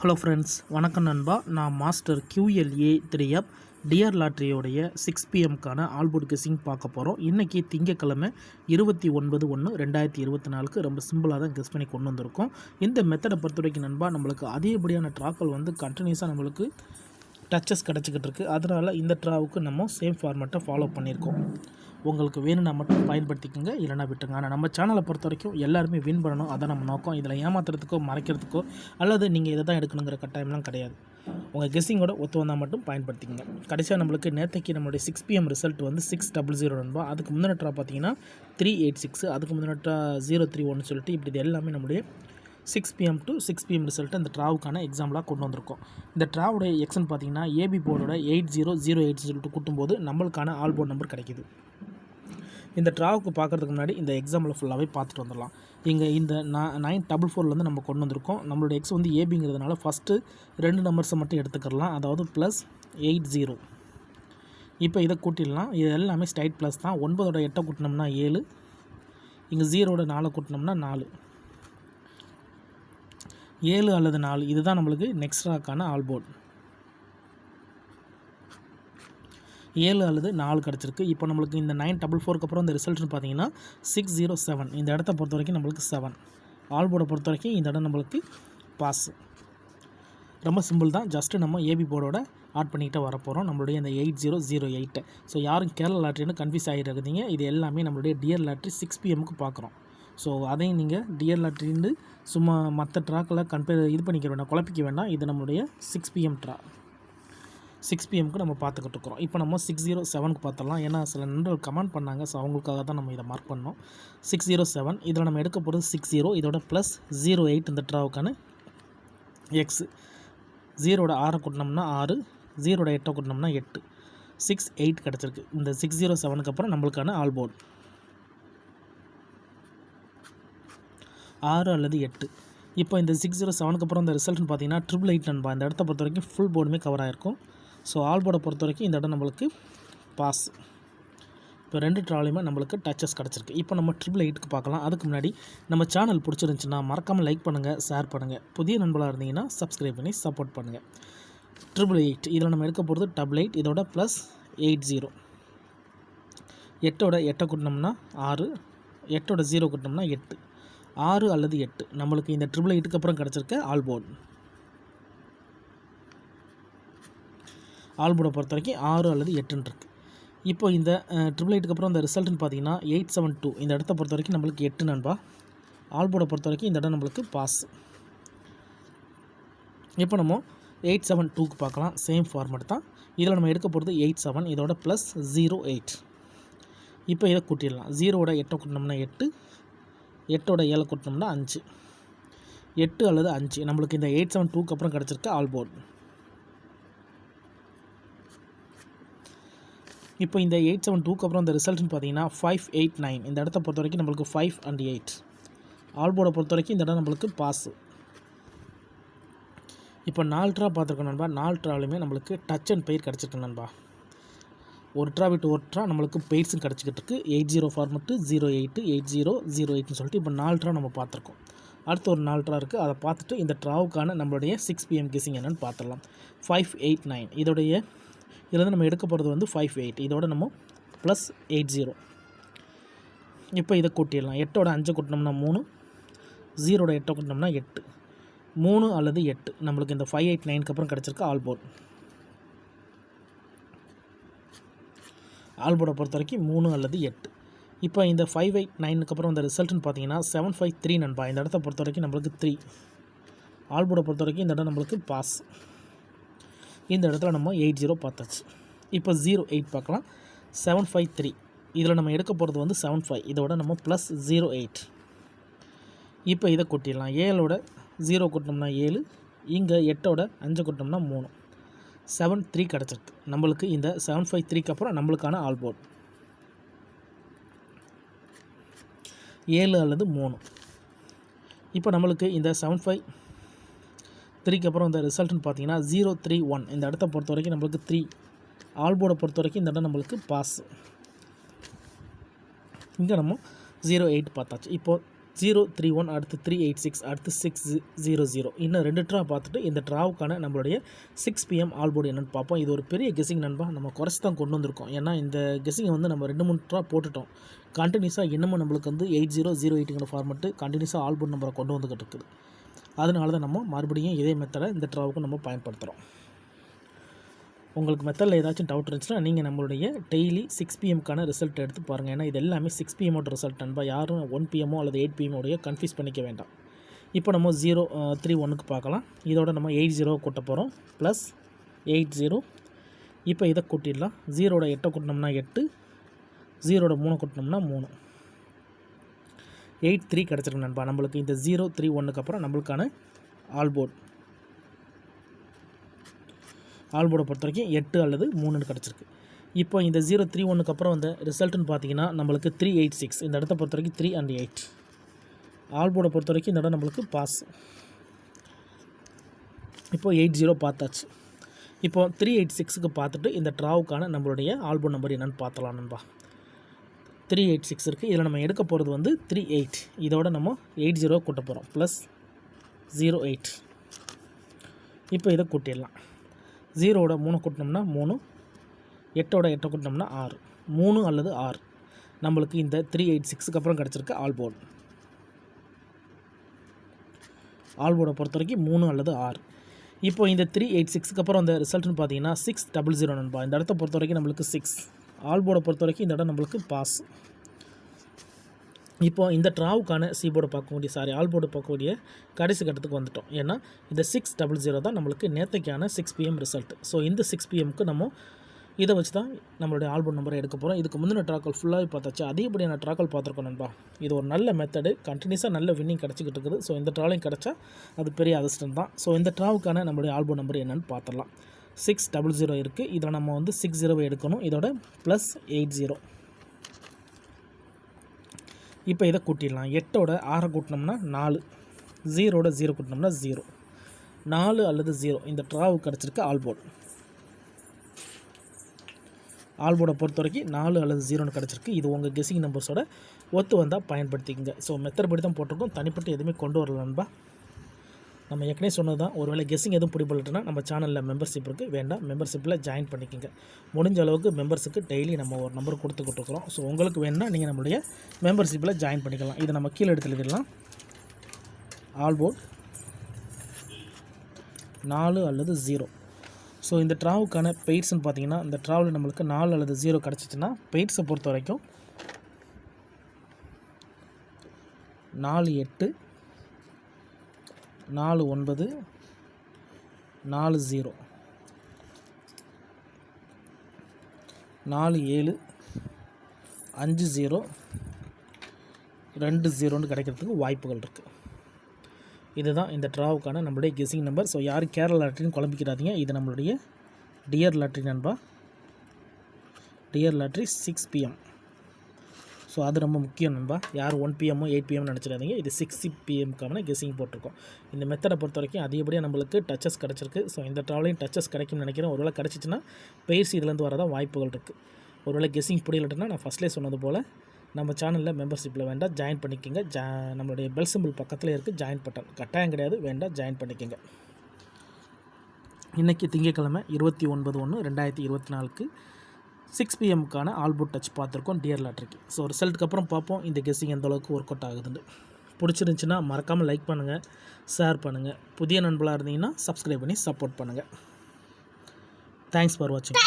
Hello friends, வணக்கம் நண்பா. நான் மாஸ்டர் QLA 3F டியர் லாட்ரியோடைய 6 PM ஆல்போர்ட் கெஸ்ஸிங் பார்க்க போகிறோம். இன்றைக்கி திங்கக்கிழமை 29/1/2024 ரொம்ப சிம்பிளாக தான் கெஸ் பண்ணி கொண்டு வந்திருக்கோம். இந்த மெத்தடை பொறுத்த வரைக்கும் நண்பா, நம்மளுக்கு அதிகப்படியான ட்ராக்கள் கண்டினியூஸாக நம்மளுக்கு டச்சஸ் கிடச்சிக்கிட்டு இருக்குது. அதனால் இந்த ட்ராவுக்கு நம்ம சேம் ஃபார்மேட்டை ஃபாலோ பண்ணியிருக்கோம். உங்களுக்கு வேணும்னா மட்டும் பயன்படுத்திக்கோங்க, இல்லைனா விட்டுங்க. ஆனால் நம்ம சேனலை பொறுத்த வரைக்கும் எல்லாருமே வின் பண்ணணும், அதான் நம்ம நோக்கம். இதில் ஏமாத்துறதுக்கோ மறைக்கிறதுக்கோ அல்லது நீங்கள் இதை தான் எடுக்கணுங்கிற கட்டாயம்லாம் கிடையாது. உங்கள் கெஸ்ஸிங்கோட ஒத்து வந்தால் மட்டும் பயன்படுத்திக்கங்க. கடைசியாக நம்மளுக்கு நேற்றைக்கு நம்மளுடைய 6 PM ரிசல்ட் 600 நண்பா. அதுக்கு முந்தின ட்ரா பார்த்தீங்கன்னா 386, அதுக்கு முந்தின ட்ரா 031 சொல்லிட்டு இப்படி இது எல்லாமே நம்மளுடைய 6 PM to 6 PM ரிசல்ட்டு இந்த ட்ராவுக்கான எக்ஸாம்பிளாக கொண்டு வந்திருக்கோம். இந்த ட்ராவுடைய எக்ஸ்ன்னு பார்த்தீங்கன்னா AB போர்டோட 8008 சொல்லிட்டு கூட்டும்போது நம்மளுக்கான ஆல் போர்ட் நம்பர் கிடைக்கிது. இந்த ட்ராவுக்கு பார்க்குறதுக்கு முன்னாடி இந்த எக்ஸாம்பிள் ஃபுல்லாகவே பார்த்துட்டு வந்துடலாம். இங்கே இந்த 944 நம்ம கொண்டு வந்திருக்கோம். நம்மளோட எக்ஸ் ஏபிங்கிறதுனால ஃபஸ்ட்டு 2 நம்பர்ஸை மட்டும் எடுத்துக்கலாம், அதாவது +80. இப்போ இதை கூட்டிடலாம். இது எல்லாமே ஸ்ட்ரைட் ப்ளஸ் தான். 9ஓட 8 கூட்டினோம்னா 7, இங்கே 0ஓட 4 கூட்டினோம்னா 4, 7 அல்லது 4. இதுதான் நம்மளுக்கு நெக்ஸ்ட் ட்ராக்கான ஆல் போர்ட். 7 அல்லது 4 கிடச்சிருக்கு. இப்போ நம்மளுக்கு இந்த 944க்கு அப்புறம் இந்த ரிசல்ட்னு பார்த்தீங்கன்னா 607. இந்த இடத்த பொறுத்த வரைக்கும் நம்மளுக்கு 7. ஆல் போர்டை பொறுத்த வரைக்கும் இந்த இடம் நம்மளுக்கு பாஸ். ரொம்ப சிம்பிள் தான். ஜஸ்ட்டு நம்ம ஏபி போர்டோட ஆட் பண்ணிக்கிட்டே வரப்போகிறோம் நம்மளுடைய இந்த 8008. ஸோ யாரும் கேரளா லாட்ரின்னு கன்ஃபியூஸ் ஆகிருக்குதுங்க. இது எல்லாமே நம்மளுடைய டியர் லாட்ரி 6 PMக்கு பார்க்குறோம். ஸோ அதையும் நீங்கள் டியர் லாட்ரின்னு சும்மா மற்ற ட்ராக்கில் இது பண்ணிக்க வேண்டாம், குழப்பிக்க வேண்டாம். இது நம்மளுடைய 6 PM ட்ரா. 6 PMக்கு நம்ம பார்த்துக்கிட்டு இருக்கிறோம். இப்போ நம்ம 607க்கு பார்த்துடலாம். ஏன்னா சில நண்பர்கள் கமெண்ட் பண்ணாங்க, ஸோ அவங்களுக்காக தான் நம்ம இதை மார்க் பண்ணோம். 607 இதில் நம்ம எடுக்க போகிறது 60, இதோட +08 இந்த ட்ராவுக்கான எக்ஸ். 0ஓட 6 கூட்டினோம்னா 6, 0ஓட 8 கூட்டினோம்னா 8, 68 கிடச்சிருக்கு. இந்த 607க்கு அப்புறம் நம்மளுக்கான ஆல் போர்ட் 6 அல்லது 8. இப்போ இந்த 607க்கு அப்புறம் இந்த ரிசல்ட்னு பார்த்தீங்கன்னா 888 நண்பா. இந்த இடத்த பொறுத்த வரைக்கும் ஃபுல் போர்டுமே கவர் ஆகிருக்கும். ஸோ ஆல் போர்டை பொறுத்த வரைக்கும் இந்த இடம் நம்மளுக்கு பாஸ். இப்போ 2 ட்ராலையுமே நம்மளுக்கு டச்சஸ் கிடச்சிருக்கு. இப்போ நம்ம 888க்கு பார்க்கலாம். அதுக்கு முன்னாடி நம்ம சேனல் பிடிச்சிருந்துச்சுன்னா மறக்காமல் லைக் பண்ணுங்கள், ஷேர் பண்ணுங்கள். புதிய நண்பர்களாக இருந்தீங்கன்னா சப்ஸ்கிரைப் பண்ணி சப்போர்ட் பண்ணுங்கள். 888 இதில் நம்ம எடுக்க போகிறது 88, இதோட +80. 8ஓட 8 கூட்டினோம்னா 6, 8ஓட 0 கூட்டினோம்னா 8, 6 அல்லது 8 நம்மளுக்கு இந்த 888க்கு அப்புறம் கிடச்சிருக்க ஆல் போர்டு. ஆல் போர்டை பொறுத்த வரைக்கும் 6 அல்லது 8 இருக்குது. இப்போ இந்த 888க்கு அப்புறம் இந்த ரிசல்ட்னு பார்த்தீங்கன்னா 872. இந்த இடத்த பொறுத்த வரைக்கும் நம்மளுக்கு 8 நண்பா. ஆல் போர்டை பொறுத்த வரைக்கும் இந்த இடம் நம்மளுக்கு பாஸ். இப்போ நம்ம 872க்கு பார்க்கலாம். சேம் ஃபார்மேட் தான். இதில் நம்ம எடுக்க போகிறது 87, இதோட +08. இப்போ இதை கூட்டிடலாம். 0ஓட 8 கூட்டினோம்னா 8, 8ஓட 7 கூட்டினோம்னா 5, 8 அல்லது 5 நம்மளுக்கு இந்த 872க்கு அப்புறம் கிடச்சிருக்க ஆல் போர்ட். இப்போ இந்த 872க்கு அப்புறம் இந்த ரிசல்ட்னு பார்த்தீங்கன்னா 589. இந்த இடத்த பொறுத்த வரைக்கும் நம்மளுக்கு 5 and 8. ஆல் போர்டை பொறுத்த வரைக்கும் இந்த இடம் நம்மளுக்கு பாஸ். இப்போ 4 ட்ரா பார்த்துருக்கோம் நண்பா. 4 ட்ராலையுமே நம்மளுக்கு டச் அண்ட் பெயர் கிடச்சிருக்கு நண்பா. ஒரு ட்ரா விட்டு ஒரு ட்ரா நம்மளுக்கு பெய்ட்ஸும் கிடச்சிக்கிட்டு இருக்குது. 80 ஃபார்மெட்டு, 08, 8008ன்னு சொல்லிட்டு இப்போ 4 ட்ரா நம்ம பார்த்துருக்கோம். அடுத்து ஒரு 4 ட்ரா இருக்குது. அதை பார்த்துட்டு இந்த ட்ராவுக்கான நம்மளுடைய 6 PM கெஸ்ஸிங் என்னென்னு பார்த்துடலாம். 589 இதோடைய இதில் நம்ம எடுக்க போகிறது 58, இதோட நம்ம +80. இப்போ இதை கூட்டிடலாம். 8ஓட 5 கூட்டினோம்னா 3, 0ஓட 8 கூட்டினோம்னா 8, 3 அல்லது 8 நம்மளுக்கு இந்த 589க்கு அப்புறம் கிடச்சிருக்க ஆல் போர்ட். ஆல் போர்டை பொறுத்த வரைக்கும் 3 அல்லது 8. இப்போ இந்த 589க்கு அப்புறம் இந்த ரிசல்ட்னு பார்த்தீங்கன்னா 753 நண்பா. இந்த இடத்த பொறுத்த வரைக்கும் நம்மளுக்கு 3. ஆல் போர்டை பொறுத்த வரைக்கும் இந்த இடம் நம்மளுக்கு பாஸ். இந்த இடத்துல நம்ம 80 பார்த்தாச்சு. இப்போ 08 பார்க்கலாம். 753 இதில் நம்ம எடுக்க போகிறது 75, இதோட நம்ம +08. இப்போ இதை கூட்டிடலாம். 7ஓட 0 கூட்டினோம்னா 7, இங்கே 8ஓட 5 கூட்டினோம்னா 3, 73 கிடச்சிருக்கு. நம்மளுக்கு இந்த 753க்கு அப்புறம் நம்மளுக்கான ஆல் போர்ட் 7 அல்லது 3. இப்போ நம்மளுக்கு இந்த 753க்கு அப்புறம் இந்த ரிசல்ட்னு பார்த்தீங்கன்னா 031. இந்த இடத்த பொறுத்த வரைக்கும் நம்மளுக்கு 3. ஆல் போர்டை பொறுத்த வரைக்கும் இந்த இடம் நம்மளுக்கு பாஸ். இங்கே நம்ம 08 பார்த்தாச்சு. இப்போது 031 அடுத்து 386 அடுத்து 600. இன்னும் 2 ட்ரா பார்த்துட்டு இந்த ட்ராவுக்கான நம்மளுடைய 6 PM ஆல் போர்டு என்னென்னு பார்ப்போம். இது ஒரு பெரிய கெஸிங் நண்பா, நம்ம குறைச்சி தான் கொண்டு வந்திருக்கோம். ஏன்னா இந்த கெஸிங்கை வந்து நம்ம 2-3 ட்ரா போட்டுட்டோம். கண்டினியூஸாக இன்னமும் நம்மளுக்கு வந்து 8008ங்கிற ஃபார்மெட்டு கண்டினியூஸாக ஆல் போர்டு நம்பரை கொண்டு வந்துக்கிட்டு இருக்குது. அதனால தான் நம்ம மறுபடியும் இதே மெத்தடை இந்த ட்ராவுக்கு நம்ம பயன்படுத்துகிறோம். உங்களுக்கு மெத்தடில் ஏதாச்சும் டவுட் இருந்துச்சுன்னா நீங்கள் நம்மளுடைய டெய்லி 6 PMக்கான ரிசல்ட் எடுத்து பாருங்கள். ஏன்னா இது எல்லாமே 6 PM ரிசல்ட் நண்பா. யாரும் 1 PM அல்லது 8 PM கன்ஃபியூஸ் பண்ணிக்க வேண்டாம். இப்போ நம்ம 031க்கு பார்க்கலாம். இதோட நம்ம 80 கூட்ட போகிறோம் ப்ளஸ் 80. இப்போ இதை கூட்டிடலாம். 0ோட 8 கூட்டினோம்னா 8, 0ோட 3 கூட்டினோம்னா 3, 83 கிடச்சிருக்கு நண்பா. நம்மளுக்கு இந்த 031க்கு அப்புறம் நம்மளுக்கான ஆல் போர்டு பொறுத்த வரைக்கும் 8 அல்லது 3 கிடச்சிருக்கு. இப்போ இந்த 031க்கு அப்புறம் இந்த ரிசல்ட்டுன்னு பார்த்தீங்கன்னா நம்மளுக்கு 386. இந்த இடத்த பொறுத்த வரைக்கும் 3 and 8. ஆல் போர்டை பொறுத்த வரைக்கும் இந்த இடம் நம்மளுக்கு பாஸ். இப்போ 80 பார்த்தாச்சு. இப்போ 386க்கு பார்த்துட்டு இந்த ட்ராவுக்கான நம்மளுடைய ஆல் போர்டு நம்பர் என்னென்னு பார்த்தலாம் நண்பா. 386 இருக்குது. இதில் நம்ம எடுக்க போகிறது வந்து 38. இதோட நம்ம 80 கூட்ட போகிறோம் ப்ளஸ் 08. இப்போ இதை கூட்டிடலாம். 0ோட 3 கூட்டினோம்னா 3, 8ோட 8 கூட்டினோம்னா 6, 3 அல்லது 6 நம்மளுக்கு இந்த 386க்கு அப்புறம் கிடச்சிருக்கு ஆல் போர்டு. ஆல் போர்டை பொறுத்த வரைக்கும் 3 அல்லது 6. இப்போ இந்த 386க்கு அப்புறம் அந்த ரிசல்ட்னு பார்த்தீங்கன்னா 600 நண்பா. இந்த இடத்த பொறுத்த வரைக்கும் நம்மளுக்கு 6. ஆல் போர்டை பொறுத்த வரைக்கும் இந்த இடம் நம்மளுக்கு பாஸ். இப்போ இந்த ட்ராவுக்கான ஆல் போர்டு பார்க்கக்கூடிய கடைசி கட்டத்துக்கு வந்துட்டோம். ஏன்னா இந்த 600 தான் நம்மளுக்கு நேற்றைக்கான 6 PM ரிசல்ட். ஸோ இந்த 6 PMக்கு நம்ம இதை வச்சு தான் நம்மளுடைய ஆல் போர்டு நம்பரை எடுக்க போகிறோம். இதுக்கு முந்தின ட்ராக்கள் ஃபுல்லாகவே பார்த்தாச்சு. அதிகப்படியான ட்ராக்கள் பார்த்துருக்கோம் நண்பா. இது ஒரு நல்ல மெத்தடு, கண்டினியூஸாக நல்ல வின்னிங் கிடச்சிக்கிட்டு இருக்குது. ஸோ இந்த ட்ராலையும் கிடச்சா அது பெரிய அதிர்ஷ்டம் தான். ஸோ இந்த ட்ராவுக்கான நம்மளுடைய ஆல் போர்டு நம்பர் என்னென்னு பார்த்துடலாம். 600 இருக்குது. இதை நம்ம வந்து 60 எடுக்கணும். இதோட ப்ளஸ் 80. இப்போ இதை கூட்டிடலாம். 8ோட 6 கூட்டினோம்னா 4, 0ோட 0 கூட்டினோம்னா 0, 4 அல்லது 0 இந்த ட்ராவுக்கு கிடச்சிருக்கு ஆல் போர்டு. ஆல் போர்டை பொறுத்த வரைக்கும் 4 அல்லது 0ன்னு கிடச்சிருக்கு. இது உங்கள் கெஸிங் நம்பர்ஸோட ஒத்து வந்தால் பயன்படுத்திக்கங்க. ஸோ மெத்தட் படி தான் போட்டிருக்கோம். தனிப்பட்டு எதுவுமே கொண்டு வரல நண்பா. நம்ம ஏற்கனவே சொன்னது தான். ஒருவேளை கெஸிங் எதுவும் பிடிபட்டுனா நம்ம சேனலில் மெம்பர்ஷிப் இருக்குது, வேண்டாம் மெம்பர்ஷிப்பில் ஜாயின் பண்ணிக்கோங்க. முடிஞ்ச அளவுக்கு மெம்பர்ஸுக்கு டெய்லி நம்ம ஒரு நம்பர் கொடுத்துக்கிட்டு இருக்கிறோம். ஸோ உங்களுக்கு வேணுன்னா நீங்கள் நம்மளுடைய மெம்பர்ஷிப்பில் ஜாயின் பண்ணிக்கலாம். இதை நம்ம கீழே எடுத்து எழுதிடலாம். ஆல் போர்டு 4 அல்லது 0. ஸோ இந்த ட்ராவுக்கான பெய்ட்ஸ்ன்னு பார்த்தீங்கன்னா இந்த ட்ராவில் நம்மளுக்கு 4 அல்லது 0 கிடச்சிச்சின்னா பெய்ட்ஸை பொறுத்த வரைக்கும் 4 8, 4 9, 4 0, 4 7, 5 0, 2 0ன்னு கிடைக்கிறதுக்கு வாய்ப்புகள் இருக்குது. இதுதான் இந்த ட்ராவுக்கான நம்மளுடைய கெஸிங் நம்பர். ஸோ யாரும் கேரளா லாட்ரின்னு குழம்பிக்கிறாதீங்க. இது நம்மளுடைய டியர் லாட்ரி நண்பா. Dear lottery 6 PM. ஸோ அது ரொம்ப முக்கியம் நண்பா. யார் 1 PM 8 PM நினச்சிடாதீங்க. இது 6 PMக்கான கெஸிங் போட்டிருக்கோம். இந்த மெத்தடை பொறுத்த வரைக்கும் அதிகப்படியாக நம்மளுக்கு டச்சஸ் கிடச்சிருக்கு. ஸோ இந்த ட்ராவலையும் டச்சஸ் கிடைக்கும்னு நினைக்கிறேன். ஒருவேளை கிடச்சிச்சின்னா பெய்ஸ் இதுலேருந்து வரதான் வாய்ப்புகள் இருக்குது. ஒருவேளை கெஸிங் புரியலட்டுன்னா நான் ஃபஸ்ட்லேயே சொன்னது போல் நம்ம சேனலில் மெம்பர்ஷிப்பில் வேண்டாம் ஜாயின் பண்ணிக்கோங்க. நம்மளுடைய பெல் சிம்பிள் பக்கத்தில் இருக்குது ஜாயின் பட்டன். கட்டாயம் கிடையாது, வேண்டாம் ஜாயின் பண்ணிக்கோங்க. இன்றைக்கி திங்கட்கிழமை 29/1/2024 6 PMக்கான ஆல் போர்ட் டச் பார்த்துருக்கோம் டியர் லாட்ரிக்கு. ஸோ ரிசல்ட்டுக்கு அப்புறம் பார்ப்போம் இந்த கெஸிங் எந்த அளவுக்கு ஒர்க் அவுட் ஆகுதுன்னு. பிடிச்சிருந்துச்சின்னா மறக்காமல் லைக் பண்ணுங்கள், ஷேர் பண்ணுங்கள். புதிய நண்பர்களாக இருந்தீங்கன்னா சப்ஸ்கிரைப் பண்ணி சப்போர்ட் பண்ணுங்கள். தேங்க்ஸ் ஃபார் வாட்சிங்.